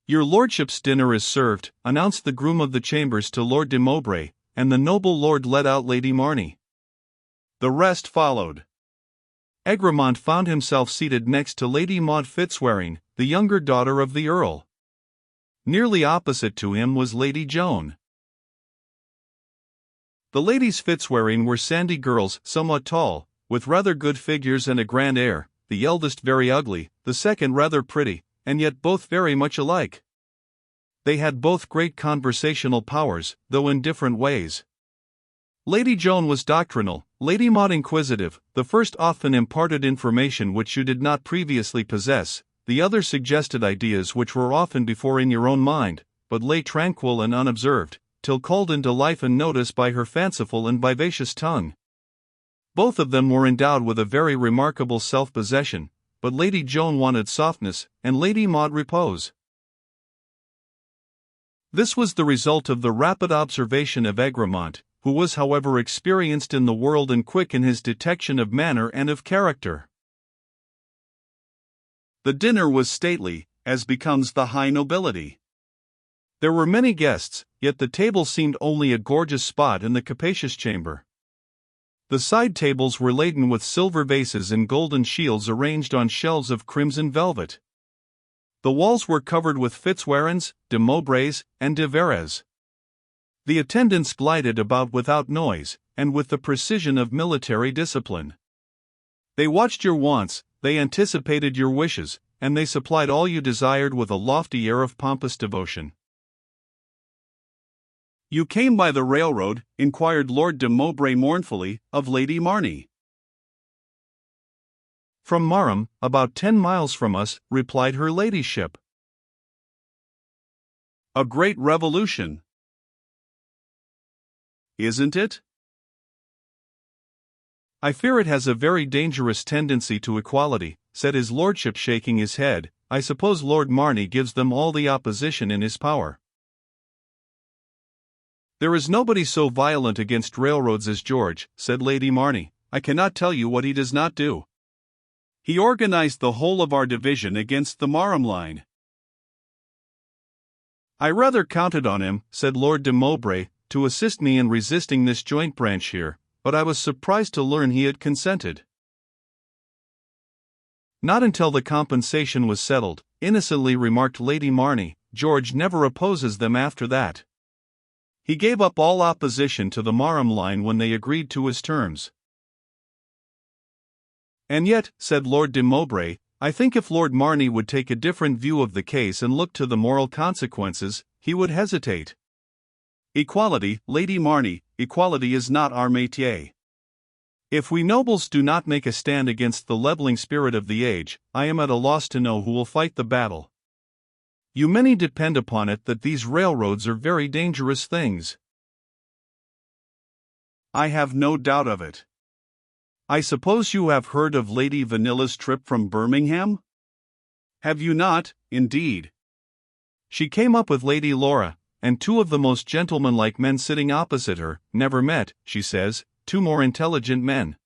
"Your lordship's dinner is served," announced the groom of the chambers to Lord de Mowbray, and the noble lord led out Lady Marnie. The rest followed. Egremont found himself seated next to Lady Maud Fitzwaring, the younger daughter of the Earl. Nearly opposite to him was Lady Joan. The ladies Fitzwaring were sandy girls, somewhat tall, with rather good figures and a grand air, the eldest very ugly, the second rather pretty, and yet both very much alike. They had both great conversational powers, though in different ways. Lady Joan was doctrinal, Lady Maud inquisitive. The first often imparted information which you did not previously possess, the other suggested ideas which were often before in your own mind, but lay tranquil and unobserved, till called into life and notice by her fanciful and vivacious tongue. Both of them were endowed with a very remarkable self-possession, but Lady Joan wanted softness, and Lady Maud repose. This was the result of the rapid observation of Egremont, who was however experienced in the world and quick in his detection of manner and of character. The dinner was stately, as becomes the high nobility. There were many guests, yet the table seemed only a gorgeous spot in the capacious chamber. The side tables were laden with silver vases and golden shields arranged on shelves of crimson velvet. The walls were covered with Fitzwarens, de Mowbrays, and de Verres. The attendants glided about without noise, and with the precision of military discipline. They watched your wants, they anticipated your wishes, and they supplied all you desired with a lofty air of pompous devotion. "You came by the railroad?" inquired Lord de Mowbray mournfully, of Lady Marnie. "From Marham, about 10 miles from us," replied her ladyship. "A great revolution, isn't it?" "I fear it has a very dangerous tendency to equality," said his lordship shaking his head. "I suppose Lord Marnie gives them all the opposition in his power." "There is nobody so violent against railroads as George," said Lady Marnie. "I cannot tell you what he does not do. He organized the whole of our division against the Marham line." "I rather counted on him," said Lord de Mowbray, "to assist me in resisting this joint branch here, but I was surprised to learn he had consented." "Not until the compensation was settled," innocently remarked Lady Marnie. "George never opposes them after that. He gave up all opposition to the Marham line when they agreed to his terms." "And yet," said Lord de Mowbray, "I think if Lord Marnie would take a different view of the case and look to the moral consequences, he would hesitate." "Equality, Lady Marnie, equality is not our métier. If we nobles do not make a stand against the levelling spirit of the age, I am at a loss to know who will fight the battle. You many depend upon it that these railroads are very dangerous things." "I have no doubt of it. I suppose you have heard of Lady Vanilla's trip from Birmingham? Have you not, indeed? She came up with Lady Laura, and two of the most gentlemanlike men sitting opposite her. Never met, she says, two more intelligent men.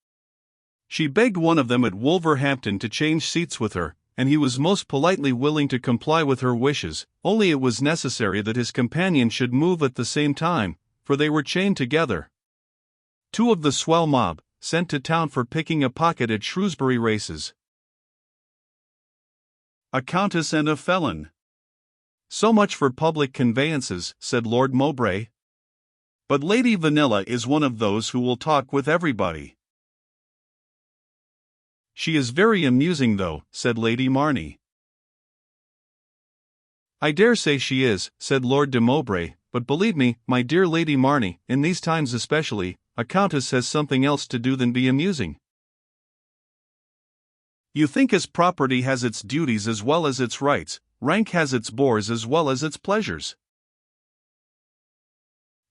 She begged one of them at Wolverhampton to change seats with her, and he was most politely willing to comply with her wishes, only it was necessary that his companion should move at the same time, for they were chained together. Two of the swell mob, sent to town for picking a pocket at Shrewsbury races. A countess and a felon. So much for public conveyances," said Lord Mowbray. "But Lady Vanilla is one of those who will talk with everybody." "She is very amusing though," said Lady Marnie. "I dare say she is," said Lord de Mowbray, "but believe me, my dear Lady Marnie, in these times especially, a countess has something else to do than be amusing." "You think as property has its duties as well as its rights, rank has its bores as well as its pleasures."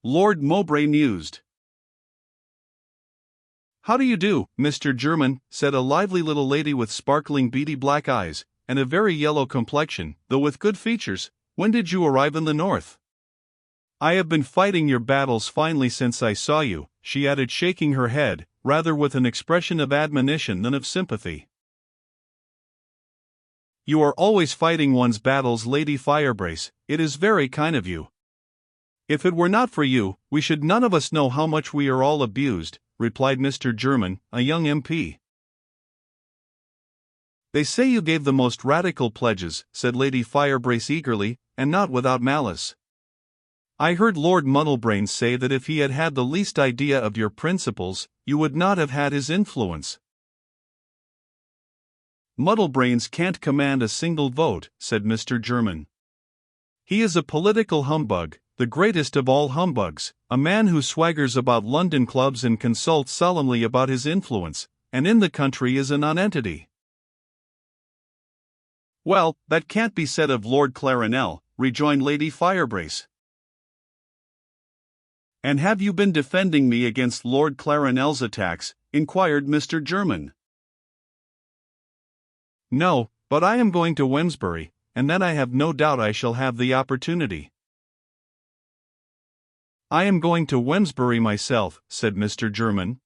Lord Mowbray mused. "How do you do, Mr. German?" said a lively little lady with sparkling beady black eyes, and a very yellow complexion, though with good features. "When did you arrive in the north?" "I have been fighting your battles finely since I saw you," she added, shaking her head, rather with an expression of admonition than of sympathy. You are always fighting one's battles, Lady Firebrace. It is very kind of you. If it were not for you, we should none of us know how much we are all abused, replied Mr. German, a young MP. They say you gave the most radical pledges, said Lady Firebrace eagerly, and not without malice. I heard Lord Muddlebrains say that if he had had the least idea of your principles, you would not have had his influence. Muddlebrains can't command a single vote, said Mr. German. He is a political humbug, the greatest of all humbugs, a man who swaggers about London clubs and consults solemnly about his influence, and in the country is a nonentity. Well, that can't be said of Lord Clarendel, rejoined Lady Firebrace. And have you been defending me against Lord Clarendel's attacks? Inquired Mr. German. No, but I am going to Wemsbury, and then I have no doubt I shall have the opportunity. I am going to Wemsbury myself, said Mr. German.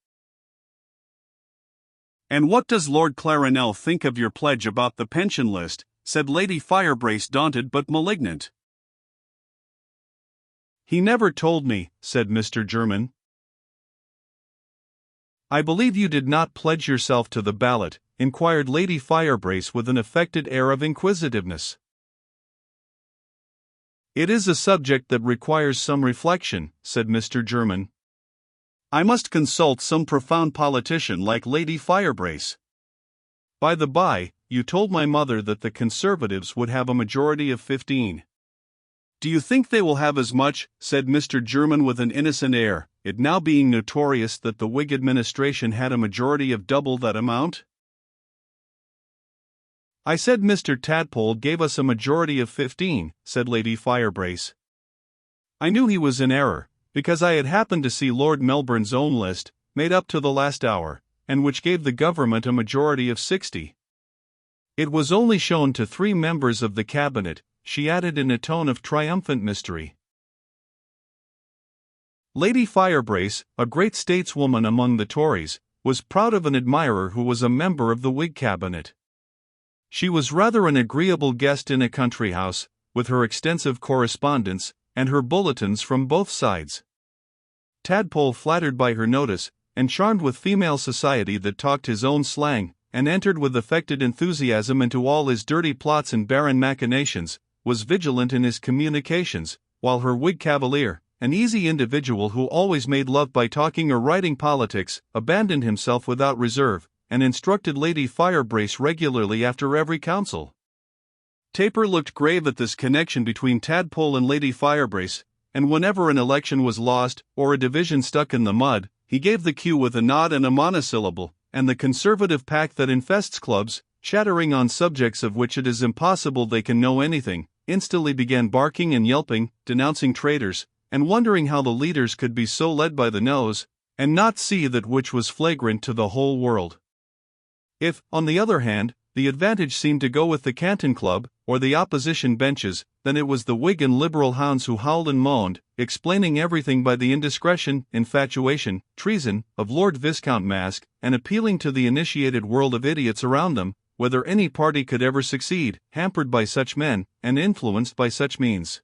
And what does Lord Clarendel think of your pledge about the pension list? Said Lady Firebrace, daunted but malignant. He never told me, said Mr. German. I believe you did not pledge yourself to the ballot, inquired Lady Firebrace with an affected air of inquisitiveness. It is a subject that requires some reflection, said Mr. German. I must consult some profound politician like Lady Firebrace. By the by, you told my mother that the Conservatives would have a majority of 15. Do you think they will have as much? Said Mr. German with an innocent air, it now being notorious that the Whig administration had a majority of double that amount? I said Mr. Tadpole gave us a majority of 15, said Lady Firebrace. I knew he was in error, because I had happened to see Lord Melbourne's own list, made up to the last hour, and which gave the government a majority of 60. It was only shown to 3 members of the cabinet, she added in a tone of triumphant mystery. Lady Firebrace, a great stateswoman among the Tories, was proud of an admirer who was a member of the Whig cabinet. She was rather an agreeable guest in a country house, with her extensive correspondence, and her bulletins from both sides. Tadpole, flattered by her notice, and charmed with female society that talked his own slang, and entered with affected enthusiasm into all his dirty plots and barren machinations, was vigilant in his communications, while her Whig cavalier, an easy individual who always made love by talking or writing politics, abandoned himself without reserve, and instructed Lady Firebrace regularly after every council. Taper looked grave at this connection between Tadpole and Lady Firebrace, and whenever an election was lost, or a division stuck in the mud, he gave the cue with a nod and a monosyllable, and the Conservative pack that infests clubs, chattering on subjects of which it is impossible they can know anything, instantly began barking and yelping, denouncing traitors, and wondering how the leaders could be so led by the nose, and not see that which was flagrant to the whole world. If, on the other hand, the advantage seemed to go with the Canton Club, or the opposition benches, then it was the Whig and Liberal hounds who howled and moaned, explaining everything by the indiscretion, infatuation, treason, of Lord Viscount Mask, and appealing to the initiated world of idiots around them, whether any party could ever succeed, hampered by such men, and influenced by such means.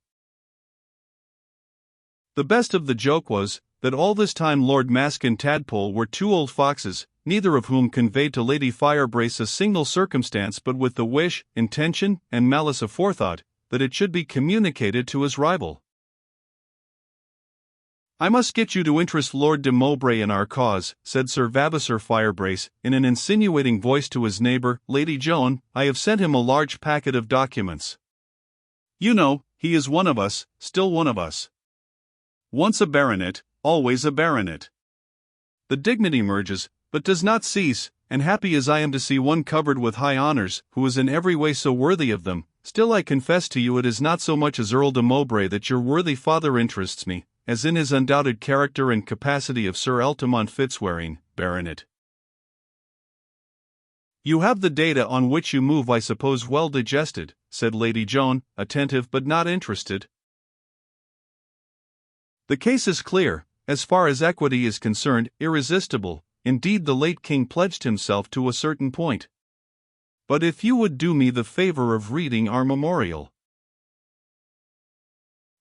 The best of the joke was, that all this time Lord Mask and Tadpole were 2 old foxes, neither of whom conveyed to Lady Firebrace a single circumstance but with the wish, intention, and malice aforethought, that it should be communicated to his rival. I must get you to interest Lord de Mowbray in our cause, said Sir Vavasour Firebrace, in an insinuating voice to his neighbour, Lady Joan. I have sent him a large packet of documents. You know, he is one of us, still one of us. Once a baronet, always a baronet. The dignity merges, but does not cease, and happy as I am to see one covered with high honours, who is in every way so worthy of them, still I confess to you it is not so much as Earl de Mowbray that your worthy father interests me, as in his undoubted character and capacity of Sir Altamont Fitzwaring, Baronet. You have the data on which you move, I suppose, well digested, said Lady Joan, attentive but not interested. The case is clear, as far as equity is concerned, irresistible. Indeed, the late king pledged himself to a certain point. But if you would do me the favor of reading our memorial.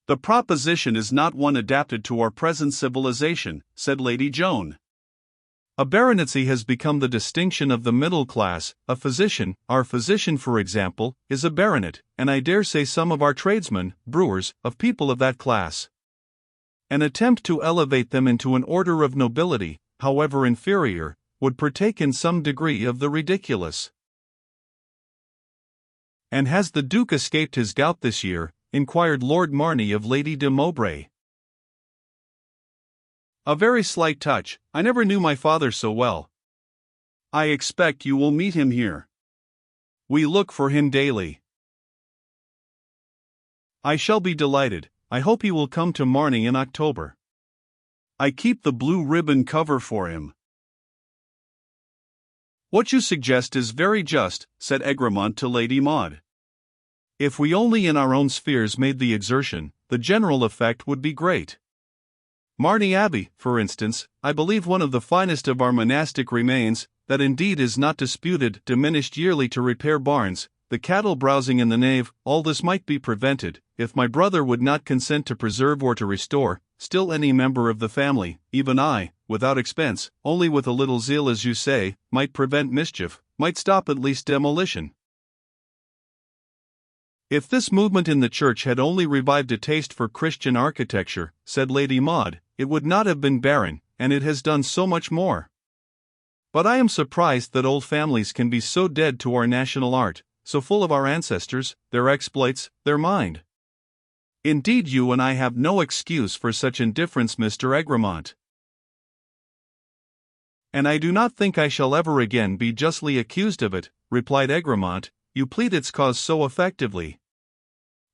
The proposition is not one adapted to our present civilization, said Lady Joan. A baronetcy has become the distinction of the middle class. A physician, our physician for example, is a baronet, and I dare say some of our tradesmen, brewers, of people of that class. An attempt to elevate them into an order of nobility, however inferior, would partake in some degree of the ridiculous. And has the Duke escaped his gout this year? Inquired Lord Marney of Lady de Mowbray. A very slight touch. I never knew my father so well. I expect you will meet him here. We look for him daily. I shall be delighted. I hope he will come to Marney in October. I keep the blue ribbon cover for him. What you suggest is very just, said Egremont to Lady Maud. If we only in our own spheres made the exertion, the general effect would be great. Marney Abbey, for instance, I believe one of the finest of our monastic remains, that indeed is not disputed, diminished yearly to repair barns, the cattle browsing in the nave, all this might be prevented, if my brother would not consent to preserve or to restore, still any member of the family, even I, without expense, only with a little zeal as you say, might prevent mischief, might stop at least demolition. If this movement in the church had only revived a taste for Christian architecture, said Lady Maud, it would not have been barren, and it has done so much more. But I am surprised that old families can be so dead to our national art, so full of our ancestors, their exploits, their mind. Indeed, you and I have no excuse for such indifference, Mr. Egremont. And I do not think I shall ever again be justly accused of it, replied Egremont. You plead its cause so effectively.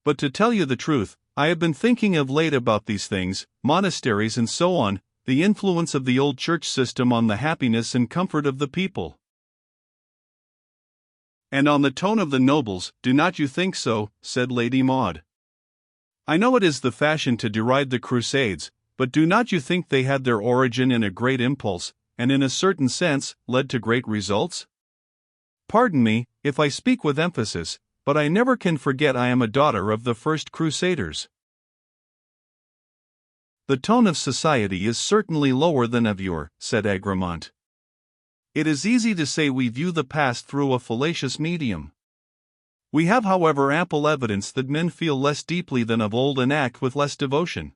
But to tell you the truth, I have been thinking of late about these things, monasteries and so on, the influence of the old church system on the happiness and comfort of the people. And on the tone of the nobles, do not you think so? Said Lady Maud. I know it is the fashion to deride the Crusades, but do not you think they had their origin in a great impulse, and in a certain sense, led to great results? Pardon me, if I speak with emphasis, but I never can forget I am a daughter of the first Crusaders. The tone of society is certainly lower than of yore, said Egremont. It is easy to say we view the past through a fallacious medium. We have, however, ample evidence that men feel less deeply than of old and act with less devotion.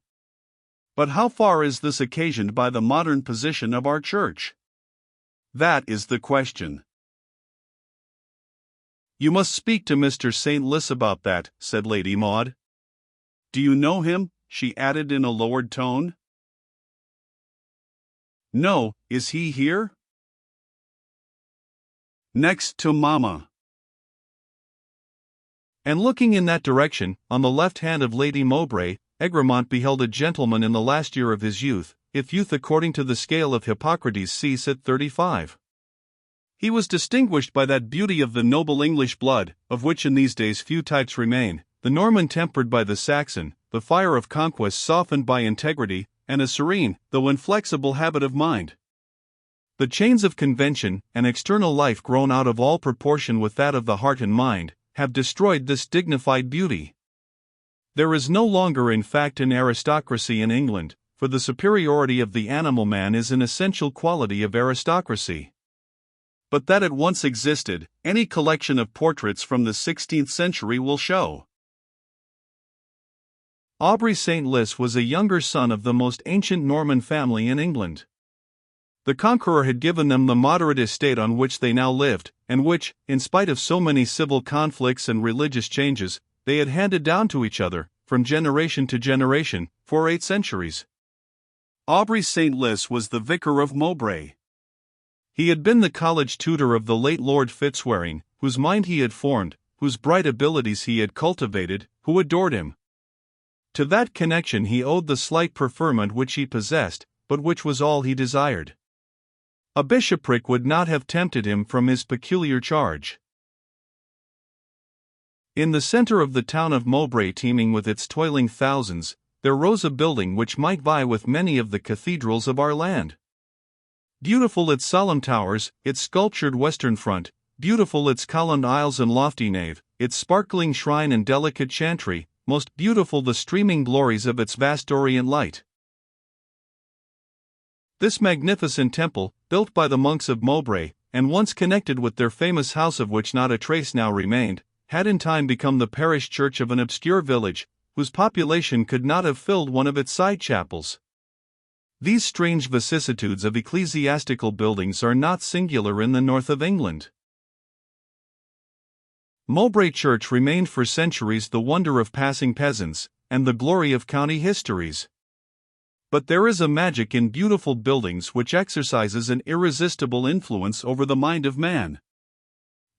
But how far is this occasioned by the modern position of our church? That is the question. You must speak to Mr. St. Liss about that, said Lady Maud. Do you know him? She added in a lowered tone. No, is he here? Next to Mamma. And looking in that direction, on the left hand of Lady Mowbray, Egremont beheld a gentleman in the last year of his youth, if youth according to the scale of Hippocrates cease at 35. He was distinguished by that beauty of the noble English blood, of which in these days few types remain, the Norman tempered by the Saxon, the fire of conquest softened by integrity, and a serene, though inflexible habit of mind. The chains of convention, and external life grown out of all proportion with that of the heart and mind, have destroyed this dignified beauty. There is no longer in fact an aristocracy in England, for the superiority of the animal man is an essential quality of aristocracy. But that it once existed, any collection of portraits from the 16th century will show. Aubrey St. Liss was a younger son of the most ancient Norman family in England. The Conqueror had given them the moderate estate on which they now lived, and which, in spite of so many civil conflicts and religious changes, they had handed down to each other, from generation to generation, for 8 centuries. Aubrey St. Liss was the vicar of Mowbray. He had been the college tutor of the late Lord Fitzwaring, whose mind he had formed, whose bright abilities he had cultivated, who adored him. To that connection he owed the slight preferment which he possessed, but which was all he desired. A bishopric would not have tempted him from his peculiar charge. In the center of the town of Mowbray, teeming with its toiling thousands, there rose a building which might vie with many of the cathedrals of our land. Beautiful its solemn towers, its sculptured western front, beautiful its columned aisles and lofty nave, its sparkling shrine and delicate chantry, most beautiful the streaming glories of its vast orient light. This magnificent temple, built by the monks of Mowbray, and once connected with their famous house of which not a trace now remained, had in time become the parish church of an obscure village, whose population could not have filled one of its side chapels. These strange vicissitudes of ecclesiastical buildings are not singular in the north of England. Mowbray Church remained for centuries the wonder of passing peasants, and the glory of county histories. But there is a magic in beautiful buildings which exercises an irresistible influence over the mind of man.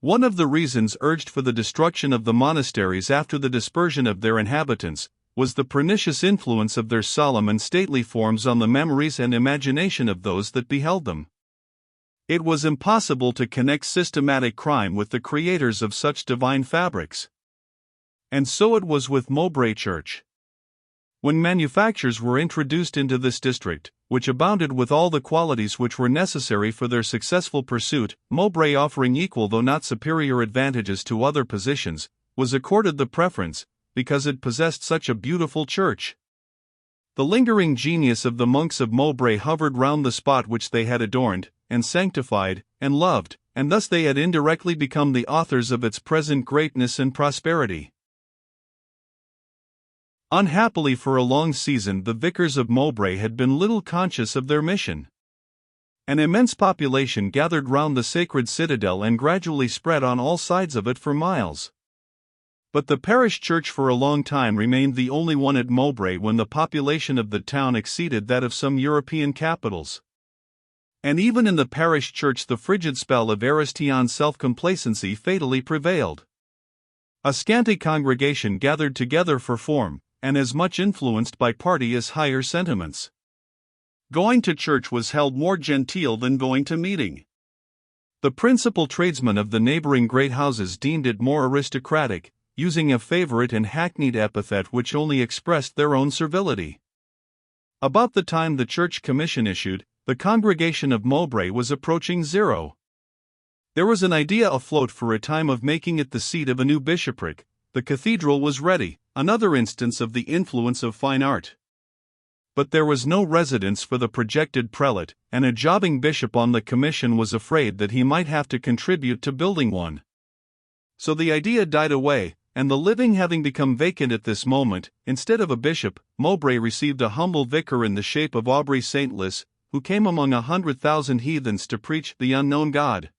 One of the reasons urged for the destruction of the monasteries after the dispersion of their inhabitants was the pernicious influence of their solemn and stately forms on the memories and imagination of those that beheld them. It was impossible to connect systematic crime with the creators of such divine fabrics. And so it was with Mowbray Church. When manufactures were introduced into this district, which abounded with all the qualities which were necessary for their successful pursuit, Mowbray, offering equal though not superior advantages to other positions, was accorded the preference, because it possessed such a beautiful church. The lingering genius of the monks of Mowbray hovered round the spot which they had adorned, and sanctified, and loved, and thus they had indirectly become the authors of its present greatness and prosperity. Unhappily, for a long season the vicars of Mowbray had been little conscious of their mission. An immense population gathered round the sacred citadel and gradually spread on all sides of it for miles. But the parish church for a long time remained the only one at Mowbray when the population of the town exceeded that of some European capitals. And even in the parish church the frigid spell of Aristian self-complacency fatally prevailed. A scanty congregation gathered together for form, and as much influenced by party as higher sentiments. Going to church was held more genteel than going to meeting. The principal tradesmen of the neighboring great houses deemed it more aristocratic, using a favorite and hackneyed epithet which only expressed their own servility. About the time the church commission issued, the congregation of Mowbray was approaching zero. There was an idea afloat for a time of making it the seat of a new bishopric. The cathedral was ready, another instance of the influence of fine art. But there was no residence for the projected prelate, and a jobbing bishop on the commission was afraid that he might have to contribute to building one. So the idea died away, and the living having become vacant at this moment, instead of a bishop, Mowbray received a humble vicar in the shape of Aubrey Saintless, who came among 100,000 heathens to preach the unknown God.